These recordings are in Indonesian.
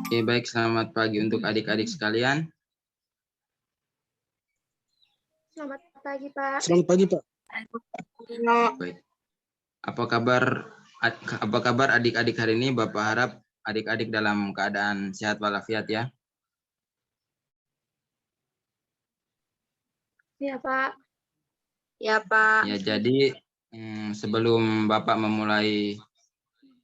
Oke, baik. Selamat pagi untuk adik-adik sekalian. Selamat pagi, Pak. Selamat pagi, Pak. Baik. Apa kabar adik-adik hari ini? Bapak harap adik-adik dalam keadaan sehat walafiat ya. Ya, Pak. Ya, Pak. Ya, jadi sebelum Bapak memulai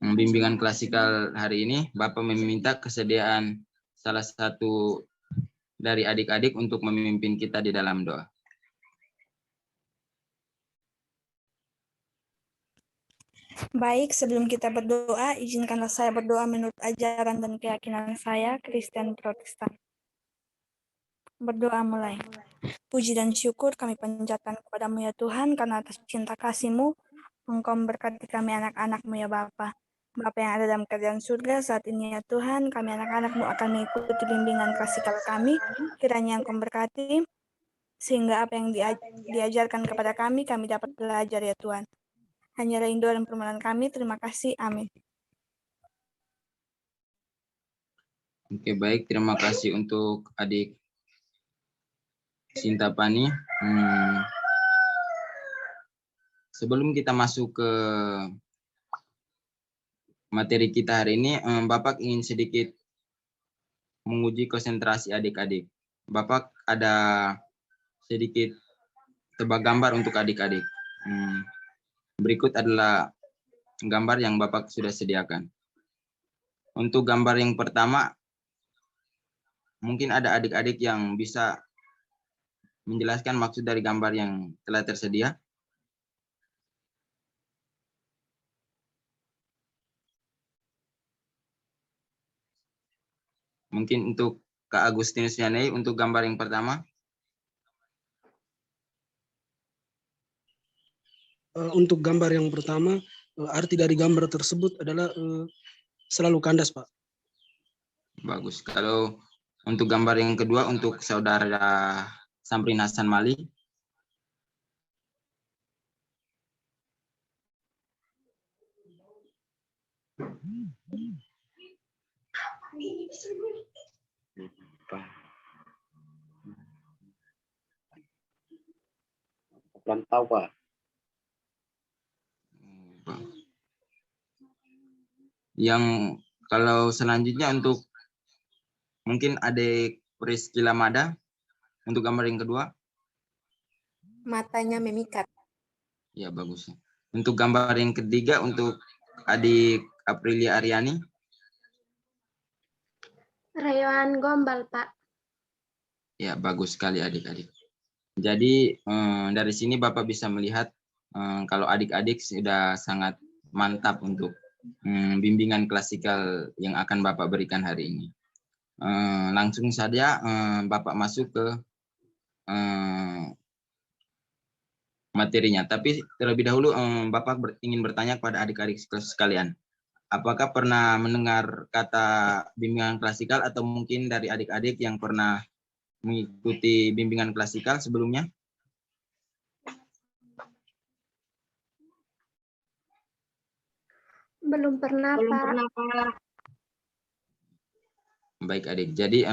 bimbingan klasikal hari ini, Bapak meminta kesediaan salah satu dari adik-adik untuk memimpin kita di dalam doa. Baik, sebelum kita berdoa, izinkanlah saya berdoa menurut ajaran dan keyakinan saya, Kristen Protestan. Berdoa mulai. Puji dan syukur kami panjatkan kepadamu ya Tuhan, karena atas cinta kasih-Mu, Engkau memberkati kami anak-anak-Mu ya Bapa. Bapa yang ada dalam kerajaan surga, saat ini ya Tuhan, kami anak-anak-Mu akan mengikuti bimbingan klasikal kami, kiranya Engkau memberkati, sehingga apa yang diajarkan kepada kami dapat belajar ya Tuhan. Hanyalah rindu dan permohonan kami, terima kasih, amin. Oke, baik. Terima kasih untuk adik Sinta Pani. Sebelum kita masuk ke materi kita hari ini, Bapak ingin sedikit menguji konsentrasi adik-adik. Bapak ada sedikit tebak gambar untuk adik-adik. Berikut adalah gambar yang Bapak sudah sediakan. Untuk gambar yang pertama, mungkin ada adik-adik yang bisa menjelaskan maksud dari gambar yang telah tersedia. Mungkin untuk Kak Agustinus Yanei untuk gambar yang pertama. Untuk gambar yang pertama, arti dari gambar tersebut adalah selalu kandas, Pak. Bagus. Kalau untuk gambar yang kedua untuk saudara Samrin Hasan Mali. Kurang tahu, Pak. Yang kalau selanjutnya untuk mungkin adik Priscila Lamada untuk gambar yang kedua. Matanya memikat. Ya, bagus. Untuk gambar yang ketiga untuk adik Aprilia Aryani. Rayuan gombal, Pak. Ya, bagus sekali adik-adik. Jadi dari sini Bapak bisa melihat kalau adik-adik sudah sangat mantap untuk bimbingan klasikal yang akan Bapak berikan hari ini. Langsung saja Bapak masuk ke materinya. Tapi terlebih dahulu Bapak ingin bertanya kepada adik-adik sekalian. Apakah pernah mendengar kata bimbingan klasikal atau mungkin dari adik-adik yang pernah mengikuti bimbingan klasikal sebelumnya? Belum pernah, Pak. Baik adik, jadi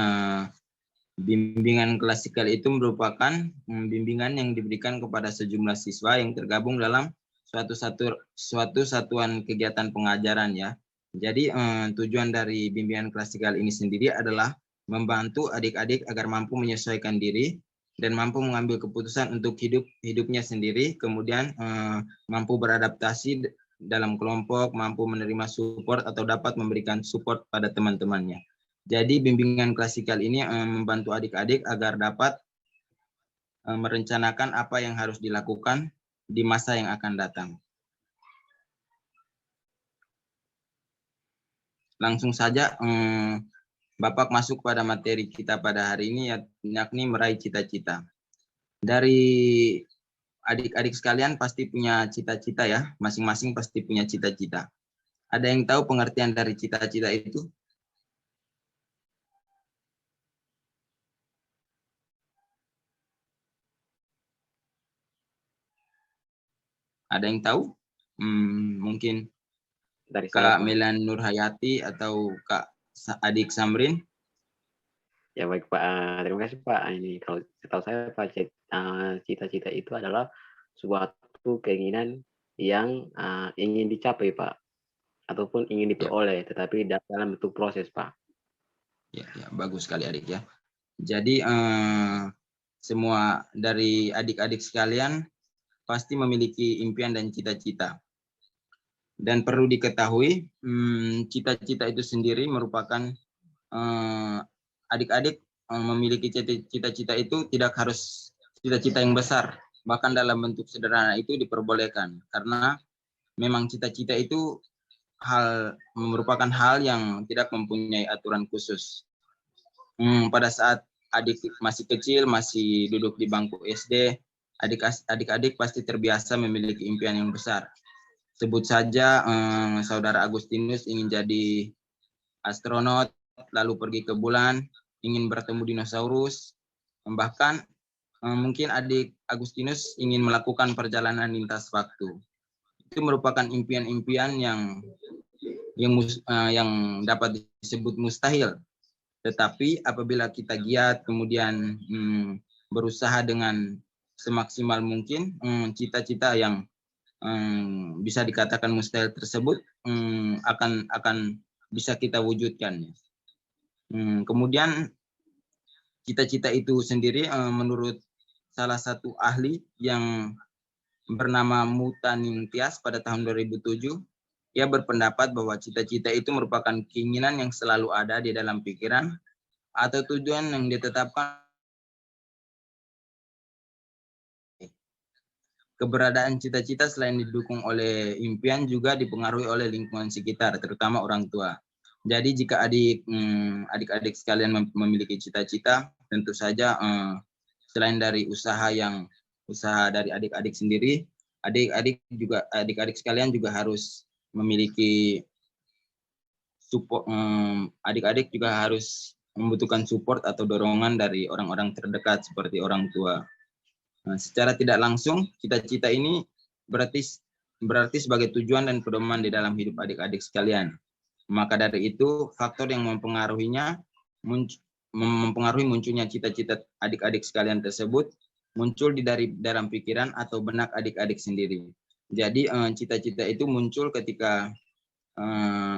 bimbingan klasikal itu merupakan bimbingan yang diberikan kepada sejumlah siswa yang tergabung dalam suatu satuan kegiatan pengajaran ya. Jadi tujuan dari bimbingan klasikal ini sendiri adalah membantu adik-adik agar mampu menyesuaikan diri dan mampu mengambil keputusan untuk hidupnya sendiri, kemudian mampu beradaptasi dalam kelompok, mampu menerima support atau dapat memberikan support pada teman-temannya. Jadi bimbingan klasikal ini membantu adik-adik agar dapat merencanakan apa yang harus dilakukan di masa yang akan datang. Langsung saja Bapak masuk pada materi kita pada hari ini, yakni meraih cita-cita. Dari adik-adik sekalian pasti punya cita-cita ya, masing-masing pasti punya cita-cita. Ada yang tahu pengertian dari cita-cita itu? Ada yang tahu? Mungkin dari Kak Melan Nurhayati atau Kak Adik Samrin. Ya baik Pak, terima kasih Pak. Ini kalau setahu saya Pak, cita-cita itu adalah suatu keinginan yang ingin dicapai Pak, ataupun ingin diperoleh, tetapi dalam bentuk proses Pak. Ya, bagus sekali adik ya. Jadi semua dari adik-adik sekalian pasti memiliki impian dan cita-cita. Dan perlu diketahui, cita-cita itu sendiri merupakan adik-adik memiliki cita-cita itu tidak harus cita-cita yang besar, bahkan dalam bentuk sederhana itu diperbolehkan, karena memang cita-cita itu merupakan hal yang tidak mempunyai aturan khusus. Pada saat adik masih kecil, masih duduk di bangku SD, adik-adik pasti terbiasa memiliki impian yang besar. Sebut saja saudara Agustinus ingin jadi astronot, lalu pergi ke bulan, ingin bertemu dinosaurus, bahkan mungkin adik Agustinus ingin melakukan perjalanan lintas waktu. Itu merupakan impian-impian yang dapat disebut mustahil. Tetapi apabila kita giat, kemudian berusaha dengan semaksimal mungkin, cita-cita yang bisa dikatakan mustahil tersebut akan bisa kita wujudkan. Kemudian cita-cita itu sendiri menurut salah satu ahli yang bernama Mutaningtyas pada tahun 2007, ia berpendapat bahwa cita-cita itu merupakan keinginan yang selalu ada di dalam pikiran atau tujuan yang ditetapkan. Keberadaan cita-cita selain didukung oleh impian juga dipengaruhi oleh lingkungan sekitar, terutama orang tua. Jadi jika adik-adik sekalian memiliki cita-cita, tentu saja selain dari usaha dari adik-adik sendiri, adik-adik sekalian juga harus memiliki support. Adik-adik juga harus membutuhkan support atau dorongan dari orang-orang terdekat seperti orang tua. Nah, secara tidak langsung, cita-cita ini berarti sebagai tujuan dan pedoman di dalam hidup adik-adik sekalian. Maka dari itu, faktor yang mempengaruhi munculnya cita-cita adik-adik sekalian tersebut muncul dari dalam pikiran atau benak adik-adik sendiri. Jadi cita-cita itu muncul ketika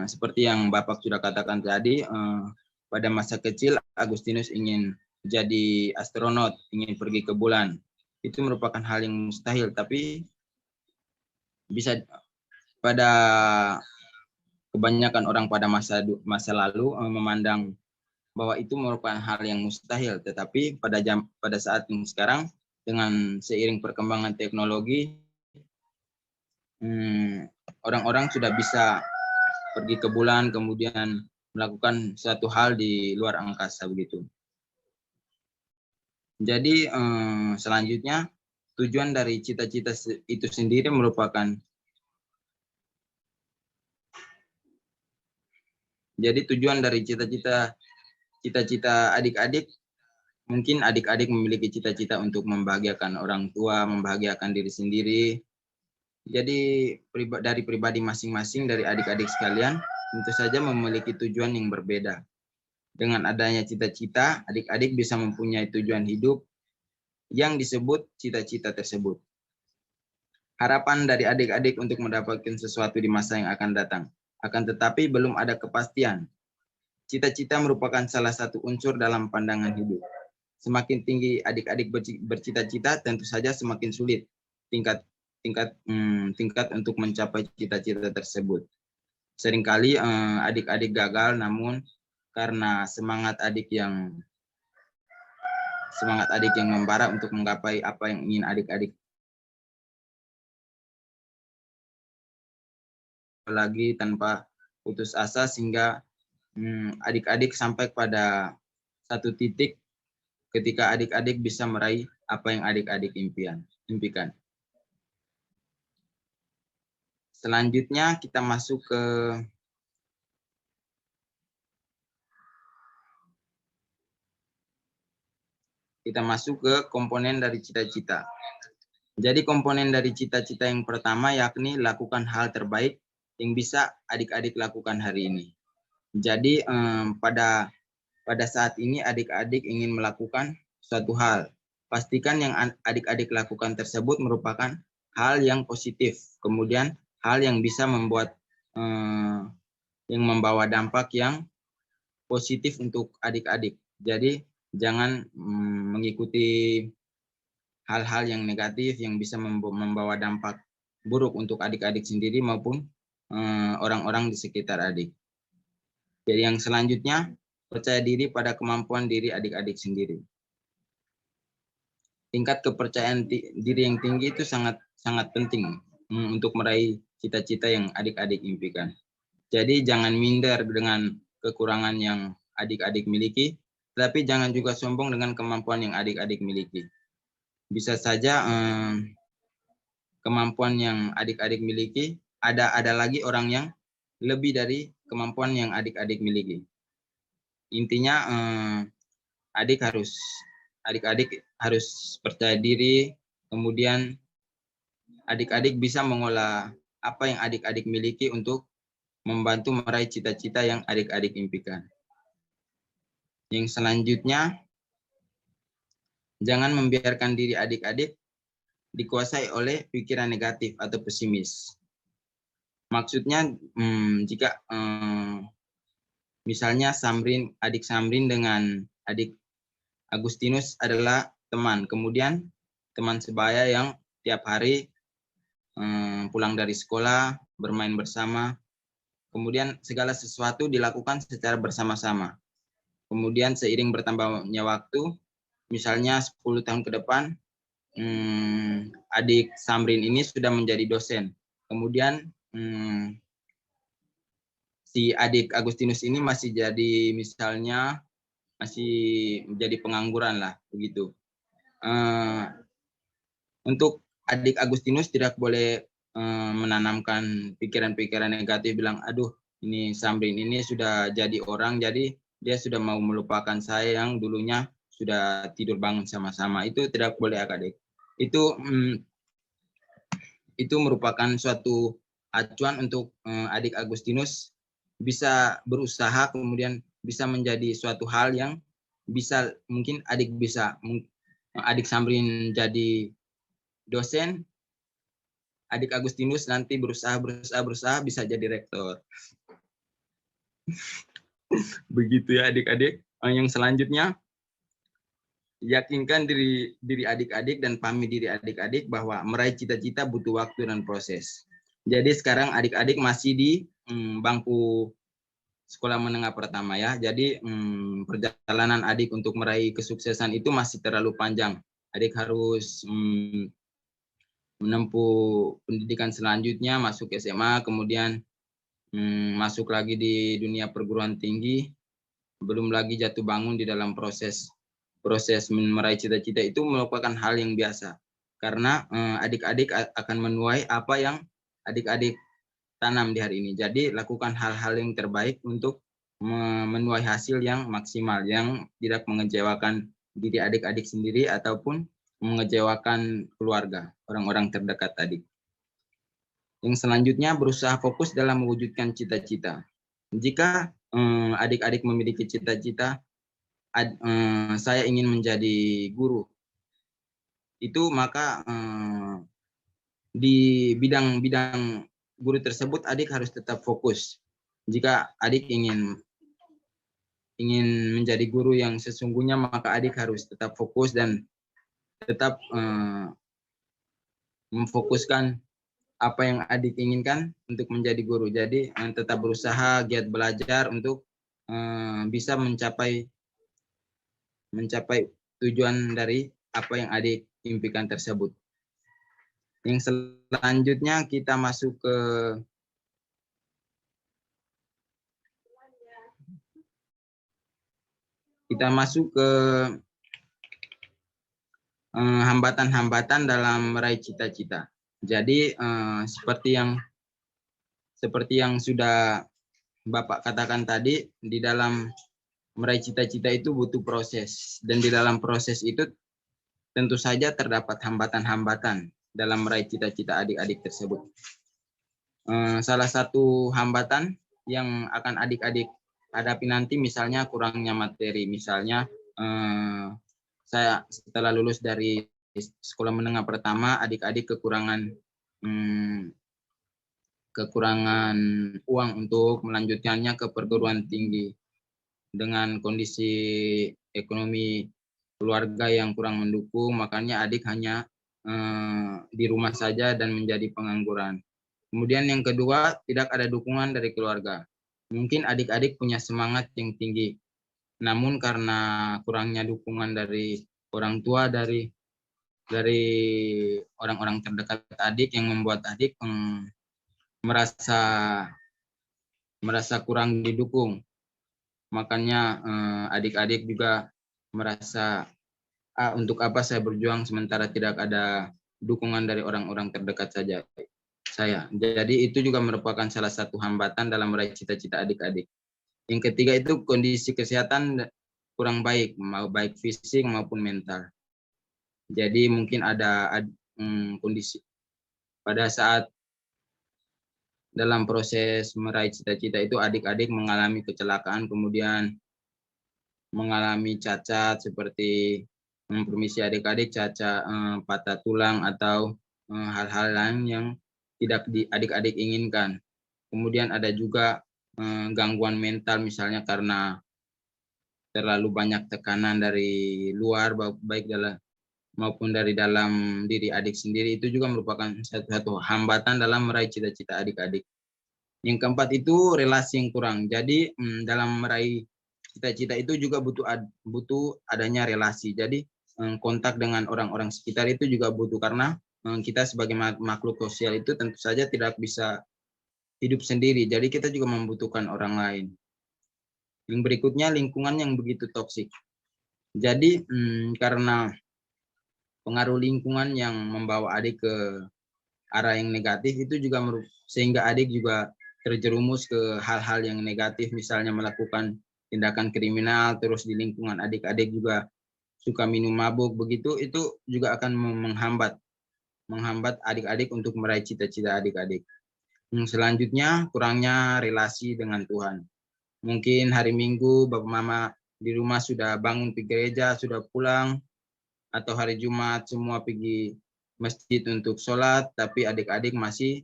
seperti yang Bapak sudah katakan tadi, pada masa kecil Agustinus ingin jadi astronot, ingin pergi ke bulan. Itu merupakan hal yang mustahil, tapi bisa pada kebanyakan orang pada masa lalu memandang bahwa itu merupakan hal yang mustahil, tetapi pada saat yang sekarang dengan seiring perkembangan teknologi, orang-orang sudah bisa pergi ke bulan, kemudian melakukan suatu hal di luar angkasa begitu. Jadi selanjutnya tujuan dari cita-cita itu sendiri merupakan cita-cita adik-adik, mungkin adik-adik memiliki cita-cita untuk membahagiakan orang tua, membahagiakan diri sendiri. Jadi dari pribadi masing-masing dari adik-adik sekalian tentu saja memiliki tujuan yang berbeda. Dengan adanya cita-cita, adik-adik bisa mempunyai tujuan hidup yang disebut cita-cita tersebut. Harapan dari adik-adik untuk mendapatkan sesuatu di masa yang akan datang. Akan tetapi belum ada kepastian. Cita-cita merupakan salah satu unsur dalam pandangan hidup. Semakin tinggi adik-adik bercita-cita, tentu saja semakin sulit tingkat untuk mencapai cita-cita tersebut. Seringkali adik-adik gagal, namun karena semangat adik yang membara untuk menggapai apa yang ingin adik-adik lagi tanpa putus asa, sehingga adik-adik sampai pada satu titik ketika adik-adik bisa meraih apa yang adik-adik impikan. Selanjutnya kita masuk ke komponen dari cita-cita. Jadi komponen dari cita-cita yang pertama yakni lakukan hal terbaik yang bisa adik-adik lakukan hari ini. Jadi pada saat ini adik-adik ingin melakukan suatu hal. Pastikan yang adik-adik lakukan tersebut merupakan hal yang positif. Kemudian hal yang bisa membuat yang membawa dampak yang positif untuk adik-adik. Jadi jangan mengikuti hal-hal yang negatif yang bisa membawa dampak buruk untuk adik-adik sendiri maupun orang-orang di sekitar adik. Jadi yang selanjutnya, percaya diri pada kemampuan diri adik-adik sendiri. Tingkat kepercayaan diri yang tinggi itu sangat penting untuk meraih cita-cita yang adik-adik impikan. Jadi jangan minder dengan kekurangan yang adik-adik miliki, tapi jangan juga sombong dengan kemampuan yang adik-adik miliki. Bisa saja kemampuan yang adik-adik miliki, ada lagi orang yang lebih dari kemampuan yang adik-adik miliki. Intinya adik-adik harus percaya diri, kemudian adik-adik bisa mengolah apa yang adik-adik miliki untuk membantu meraih cita-cita yang adik-adik impikan. Yang selanjutnya, jangan membiarkan diri adik-adik dikuasai oleh pikiran negatif atau pesimis. Maksudnya jika misalnya adik Samrin dengan adik Agustinus adalah teman, kemudian teman sebaya yang tiap hari pulang dari sekolah, bermain bersama, kemudian segala sesuatu dilakukan secara bersama-sama. Kemudian seiring bertambahnya waktu, misalnya 10 tahun ke depan, adik Samrin ini sudah menjadi dosen. Kemudian si adik Agustinus ini masih jadi pengangguran lah begitu. Untuk adik Agustinus tidak boleh menanamkan pikiran-pikiran negatif, bilang aduh ini Samrin ini sudah jadi orang, jadi dia sudah mau melupakan saya yang dulunya sudah tidur bangun sama-sama. Itu tidak boleh adik. Itu merupakan suatu acuan untuk adik Agustinus bisa berusaha, kemudian bisa menjadi suatu hal yang bisa mungkin adik Samrin jadi dosen, adik Agustinus nanti berusaha bisa jadi rektor. Begitu ya adik-adik. Yang selanjutnya, yakinkan diri adik-adik dan pahami diri adik-adik bahwa meraih cita-cita butuh waktu dan proses. Jadi sekarang adik-adik masih di bangku sekolah menengah pertama ya. Jadi perjalanan adik untuk meraih kesuksesan itu masih terlalu panjang. Adik harus menempuh pendidikan selanjutnya, masuk SMA, kemudian masuk lagi di dunia perguruan tinggi, belum lagi jatuh bangun di dalam proses meraih cita-cita. Itu merupakan hal yang biasa. Karena adik-adik akan menuai apa yang adik-adik tanam di hari ini. Jadi lakukan hal-hal yang terbaik untuk menuai hasil yang maksimal, yang tidak mengecewakan diri adik-adik sendiri ataupun mengecewakan keluarga, orang-orang terdekat adik. Yang selanjutnya, berusaha fokus dalam mewujudkan cita-cita. Jika adik-adik memiliki cita-cita, saya ingin menjadi guru, itu maka di bidang guru tersebut adik harus tetap fokus. Jika adik ingin menjadi guru yang sesungguhnya, maka adik harus tetap fokus dan tetap memfokuskan apa yang adik inginkan untuk menjadi guru. Jadi tetap berusaha, giat belajar untuk bisa mencapai tujuan dari apa yang adik impikan tersebut. Yang selanjutnya kita masuk ke hambatan-hambatan dalam meraih cita-cita. Jadi seperti yang sudah Bapak katakan tadi, di dalam meraih cita-cita itu butuh proses, dan di dalam proses itu tentu saja terdapat hambatan-hambatan dalam meraih cita-cita adik-adik tersebut. Salah satu hambatan yang akan adik-adik hadapi nanti misalnya kurangnya materi. Misalnya saya setelah lulus dari sekolah menengah pertama, adik-adik kekurangan uang untuk melanjutkannya ke perguruan tinggi dengan kondisi ekonomi keluarga yang kurang mendukung, makanya adik hanya di rumah saja dan menjadi pengangguran. Kemudian yang kedua, tidak ada dukungan dari keluarga. Mungkin adik-adik punya semangat yang tinggi, namun karena kurangnya dukungan dari orang tua, dari orang-orang terdekat adik yang membuat adik merasa kurang didukung. Makanya adik-adik juga merasa, untuk apa saya berjuang sementara tidak ada dukungan dari orang-orang terdekat saya. Jadi itu juga merupakan salah satu hambatan dalam meraih cita-cita adik-adik. Yang ketiga itu kondisi kesehatan kurang baik, baik fisik maupun mental. Jadi mungkin ada kondisi pada saat dalam proses meraih cita-cita itu adik-adik mengalami kecelakaan, kemudian mengalami cacat seperti permisi adik-adik, cacat patah tulang atau hal-hal lain yang tidak adik-adik inginkan. Kemudian ada juga gangguan mental misalnya karena terlalu banyak tekanan dari luar baik maupun dari dalam diri adik sendiri, itu juga merupakan satu hambatan dalam meraih cita-cita adik-adik. Yang keempat itu relasi yang kurang. Jadi dalam meraih cita-cita itu juga butuh adanya relasi. Jadi kontak dengan orang-orang sekitar itu juga butuh, karena kita sebagai makhluk sosial itu tentu saja tidak bisa hidup sendiri. Jadi kita juga membutuhkan orang lain. Yang berikutnya lingkungan yang begitu toksik. Jadi karena pengaruh lingkungan yang membawa adik ke arah yang negatif itu juga sehingga adik juga terjerumus ke hal-hal yang negatif, misalnya melakukan tindakan kriminal, terus di lingkungan adik-adik juga suka minum mabuk, begitu itu juga akan menghambat adik-adik untuk meraih cita-cita adik-adik. Selanjutnya kurangnya relasi dengan Tuhan. Mungkin hari Minggu Bapak Mama di rumah sudah bangun pergi gereja, sudah pulang, atau hari Jumat semua pergi masjid untuk sholat, tapi adik-adik masih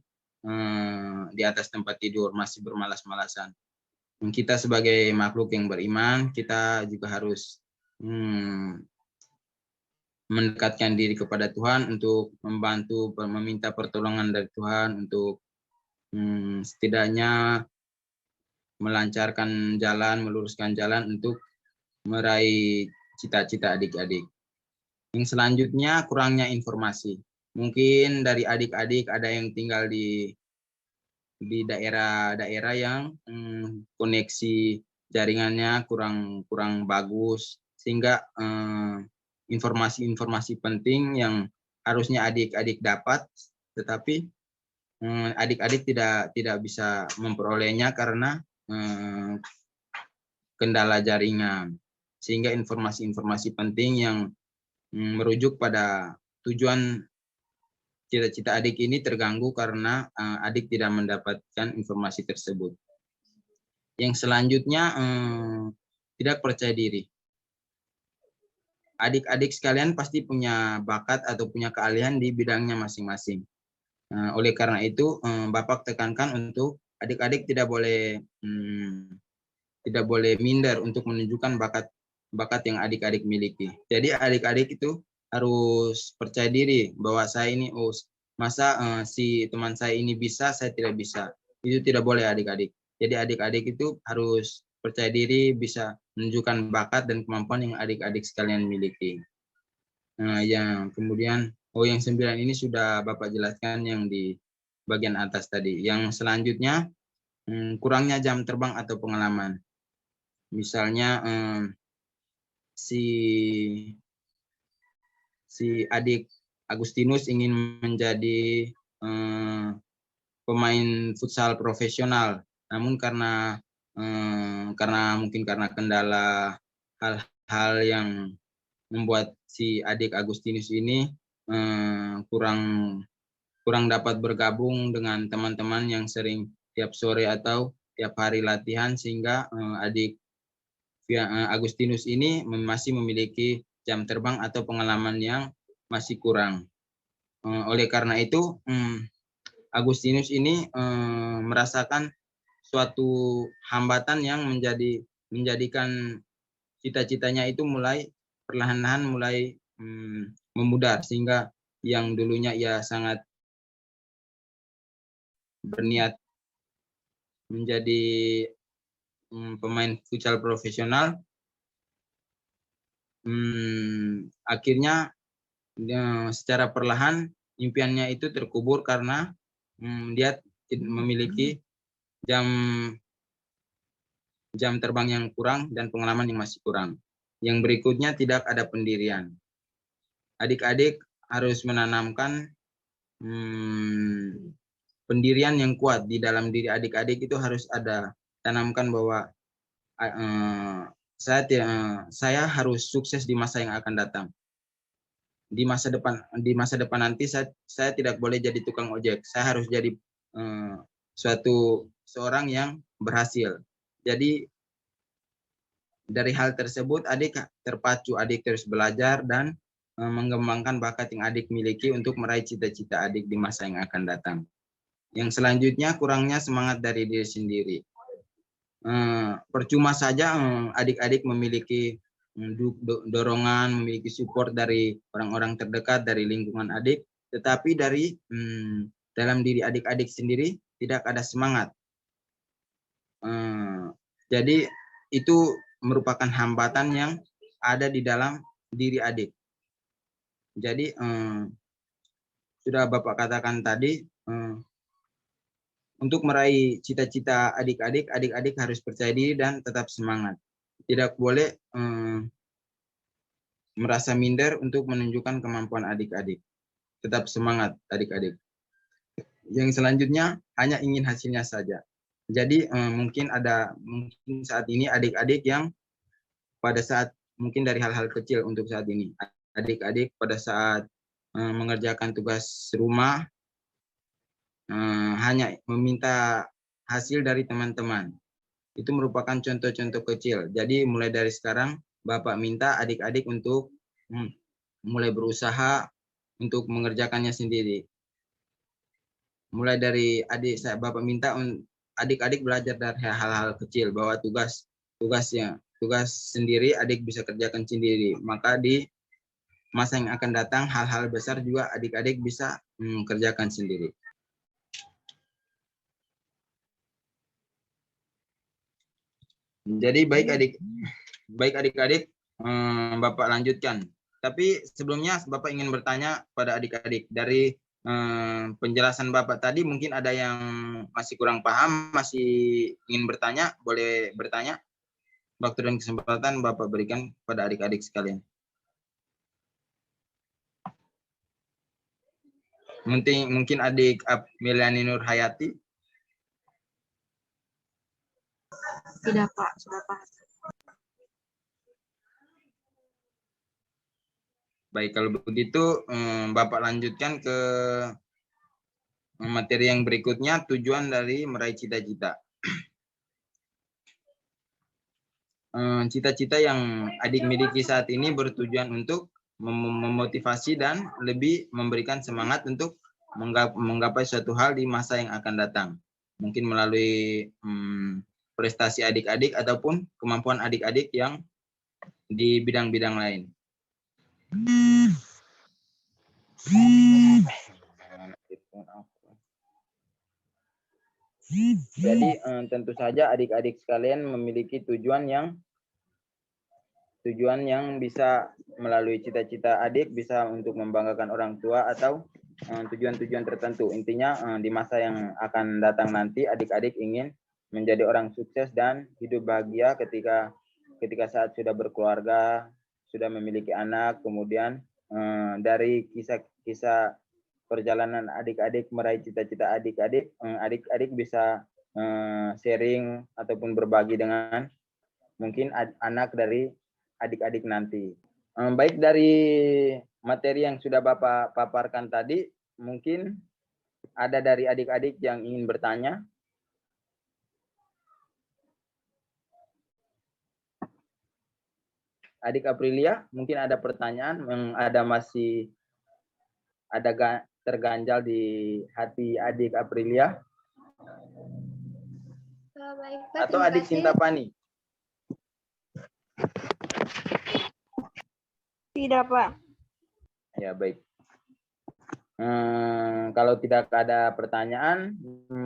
di atas tempat tidur, masih bermalas-malasan. Kita sebagai makhluk yang beriman, kita juga harus mendekatkan diri kepada Tuhan untuk membantu, meminta pertolongan dari Tuhan untuk setidaknya melancarkan jalan, meluruskan jalan untuk meraih cita-cita adik-adik. Yang selanjutnya kurangnya informasi. Mungkin dari adik-adik ada yang tinggal di daerah-daerah yang koneksi jaringannya kurang bagus, sehingga informasi-informasi penting yang harusnya adik-adik dapat, tetapi adik-adik tidak bisa memperolehnya karena kendala jaringan, sehingga informasi-informasi penting yang merujuk pada tujuan cita-cita adik ini terganggu karena adik tidak mendapatkan informasi tersebut. Yang selanjutnya tidak percaya diri. Adik-adik sekalian pasti punya bakat atau punya keahlian di bidangnya masing-masing. Oleh karena itu Bapak tekankan untuk adik-adik tidak boleh minder untuk menunjukkan bakat yang adik-adik miliki. Jadi adik-adik itu harus percaya diri bahwa saya ini, masa si teman saya ini bisa, saya tidak bisa. Itu tidak boleh adik-adik. Jadi adik-adik itu harus percaya diri, bisa menunjukkan bakat dan kemampuan yang adik-adik sekalian miliki. Yang kemudian, yang 9 ini sudah Bapak jelaskan yang di bagian atas tadi. Yang selanjutnya, kurangnya jam terbang atau pengalaman. Misalnya, si adik Agustinus ingin menjadi pemain futsal profesional, namun karena mungkin karena kendala hal-hal yang membuat si adik Agustinus ini kurang dapat bergabung dengan teman-teman yang sering tiap sore atau tiap hari latihan sehingga adik Agustinus ini masih memiliki jam terbang atau pengalaman yang masih kurang. Oleh karena itu, Agustinus ini merasakan suatu hambatan yang menjadikan cita-citanya itu mulai perlahan-lahan mulai memudar, sehingga yang dulunya ia sangat berniat menjadi pemain futsal profesional, akhirnya secara perlahan impiannya itu terkubur karena dia memiliki jam terbang yang kurang dan pengalaman yang masih kurang. Yang berikutnya, tidak ada pendirian. Adik-adik harus menanamkan pendirian yang kuat di dalam diri adik-adik. Itu harus ada, tanamkan bahwa saya harus sukses di masa yang akan datang. Di masa depan nanti saya tidak boleh jadi tukang ojek. Saya harus jadi seorang yang berhasil. Jadi dari hal tersebut adik terpacu, adik terus belajar dan mengembangkan bakat yang adik miliki untuk meraih cita-cita adik di masa yang akan datang. Yang selanjutnya, kurangnya semangat dari diri sendiri. Percuma saja adik-adik memiliki dorongan, memiliki support dari orang-orang terdekat, dari lingkungan adik, tetapi dari dalam diri adik-adik sendiri tidak ada semangat. Jadi itu merupakan hambatan yang ada di dalam diri adik. Jadi sudah Bapak katakan tadi, untuk meraih cita-cita adik-adik, adik-adik harus percaya diri dan tetap semangat. Tidak boleh merasa minder untuk menunjukkan kemampuan adik-adik. Tetap semangat adik-adik. Yang selanjutnya, hanya ingin hasilnya saja. Jadi mungkin saat ini adik-adik yang pada saat mungkin dari hal-hal kecil untuk saat ini, adik-adik pada saat mengerjakan tugas rumah hanya meminta hasil dari teman-teman. Itu merupakan contoh-contoh kecil. Jadi mulai dari sekarang Bapak minta adik-adik untuk mulai berusaha untuk mengerjakannya sendiri. Mulai dari Bapak minta adik-adik belajar dari hal-hal kecil, bahwa tugas sendiri adik bisa kerjakan sendiri. Maka di masa yang akan datang hal-hal besar juga adik-adik bisa kerjakan sendiri. Jadi baik adik-adik, Bapak lanjutkan. Tapi sebelumnya Bapak ingin bertanya pada adik-adik dari penjelasan Bapak tadi, mungkin ada yang masih kurang paham, masih ingin bertanya, boleh bertanya. Waktu dan kesempatan Bapak berikan pada adik-adik sekalian. Mungkin adik Meliani Nur Hayati. Tidak, Pak. Sudah paham. Baik, kalau begitu Bapak lanjutkan ke materi yang berikutnya, tujuan dari meraih cita-cita. Cita-cita yang adik miliki saat ini bertujuan untuk memotivasi dan lebih memberikan semangat untuk menggapai suatu hal di masa yang akan datang. Mungkin melalui prestasi adik-adik ataupun kemampuan adik-adik yang di bidang-bidang lain. Jadi tentu saja adik-adik sekalian memiliki tujuan yang bisa melalui cita-cita adik, bisa untuk membanggakan orang tua atau tujuan-tujuan tertentu. Intinya di masa yang akan datang nanti adik-adik ingin menjadi orang sukses dan hidup bahagia ketika saat sudah berkeluarga, sudah memiliki anak, kemudian dari kisah perjalanan adik-adik meraih cita-cita adik-adik bisa sharing ataupun berbagi dengan mungkin anak dari adik-adik nanti. Baik, dari materi yang sudah Bapak paparkan tadi, mungkin ada dari adik-adik yang ingin bertanya. Adik Aprilia, mungkin ada pertanyaan yang masih terganjal di hati adik Aprilia Baik, Pak. atau Terima adik kasih. Sintapani? Tidak, Pak. Ya, baik. Kalau tidak ada pertanyaan,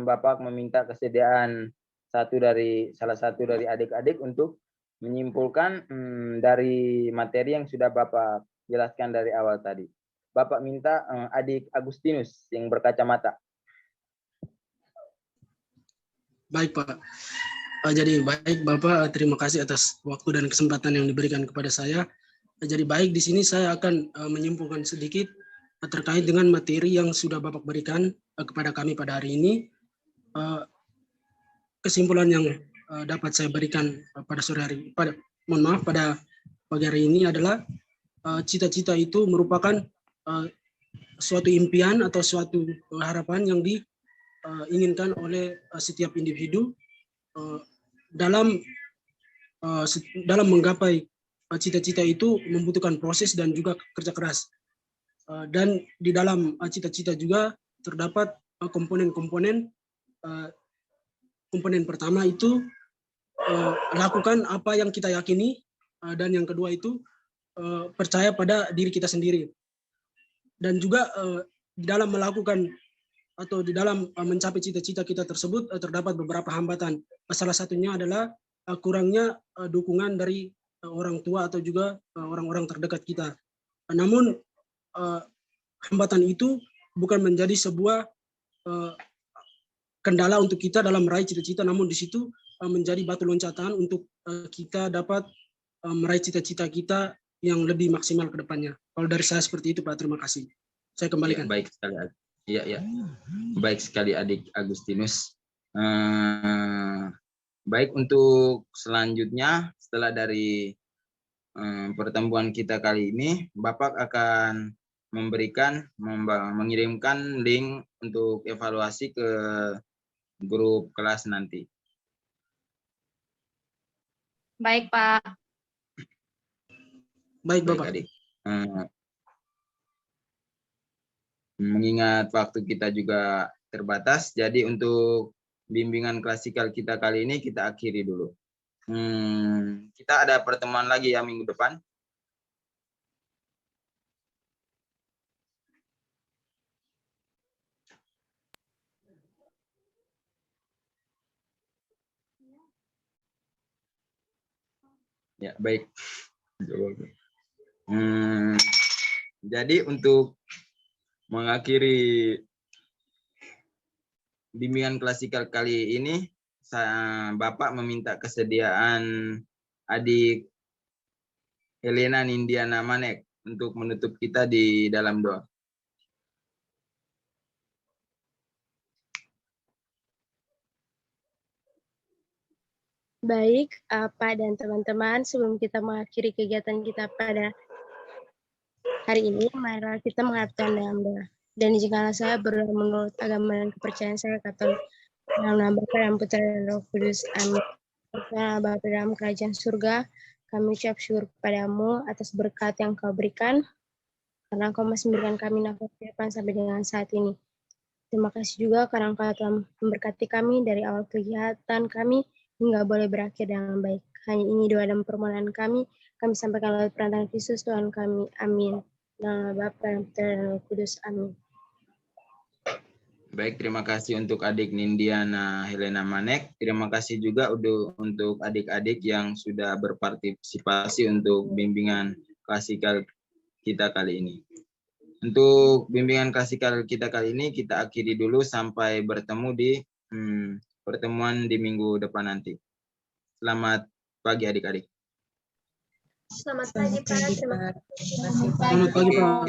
Bapak meminta kesediaan salah satu dari adik-adik untuk menyimpulkan dari materi yang sudah Bapak jelaskan dari awal tadi. Bapak minta adik Agustinus yang berkacamata. Baik, Pak. Jadi baik Bapak, terima kasih atas waktu dan kesempatan yang diberikan kepada saya. Jadi baik di sini saya akan menyimpulkan sedikit terkait dengan materi yang sudah Bapak berikan kepada kami pada hari ini. Kesimpulan yang dapat saya berikan pada sore hari, pada pagi hari ini adalah cita-cita itu merupakan suatu impian atau suatu harapan yang diinginkan oleh setiap individu dalam menggapai cita-cita itu membutuhkan proses dan juga kerja keras. Dan di dalam cita-cita juga terdapat komponen-komponen. Komponen pertama itu lakukan apa yang kita yakini, dan yang kedua itu percaya pada diri kita sendiri. Dan juga di dalam melakukan atau di dalam mencapai cita-cita kita tersebut terdapat beberapa hambatan. Salah satunya adalah kurangnya dukungan dari orang tua atau juga orang-orang terdekat kita. Namun hambatan itu bukan menjadi sebuah kendala untuk kita dalam meraih cita-cita, namun di situ menjadi batu loncatan untuk kita dapat meraih cita-cita kita yang lebih maksimal ke depannya. Kalau dari saya seperti itu, Pak. Terima kasih. Saya kembalikan. Ya, baik sekali. Ya. Baik sekali adik Agustinus. Baik, untuk selanjutnya setelah dari pertemuan kita kali ini, Bapak akan mengirimkan link untuk evaluasi ke grup kelas nanti. Baik, Pak. Baik, Bapak. Baik, adik. Mengingat waktu kita juga terbatas, jadi untuk bimbingan klasikal kita kali ini kita akhiri dulu. Kita ada pertemuan lagi ya minggu depan. Ya, baik. Jadi untuk mengakhiri bimbingan klasikal kali ini, Bapak meminta kesediaan adik Helena Nindiana Manek untuk menutup kita di dalam doa. Baik, Pak dan teman-teman, sebelum kita mengakhiri kegiatan kita pada hari ini, mari kita menghadapkan dalam doa. Dan izinkanlah saya berdoa menurut agama dan kepercayaan saya, Katolik, dalam nama Bapa dan Putra dan Roh Kudus. Amin. Bapa dalam kerajaan surga, kami ucap syukur kepadamu atas berkat yang kau berikan, karena kau masih memberikan kami nafas kehidupan sampai dengan saat ini. Terima kasih juga karena kau telah memberkati kami dari awal kegiatan kami hingga boleh berakhir dengan baik. Hanya ini doa dan permohonan kami sampaikan lewat perantaraan Kristus Tuhan kami. Amin. Dalam nama Bapa dan Putra dan Roh Kudus. Amin. Baik, terima kasih untuk adik Nindiana Helena Manek. Terima kasih juga untuk adik-adik yang sudah berpartisipasi untuk bimbingan klasikal kita kali ini. Untuk bimbingan klasikal kita kali ini kita akhiri dulu sampai bertemu di pertemuan di minggu depan nanti. Selamat pagi adik-adik. Selamat pagi, Pak. Terima kasih. Selamat pagi, Pak.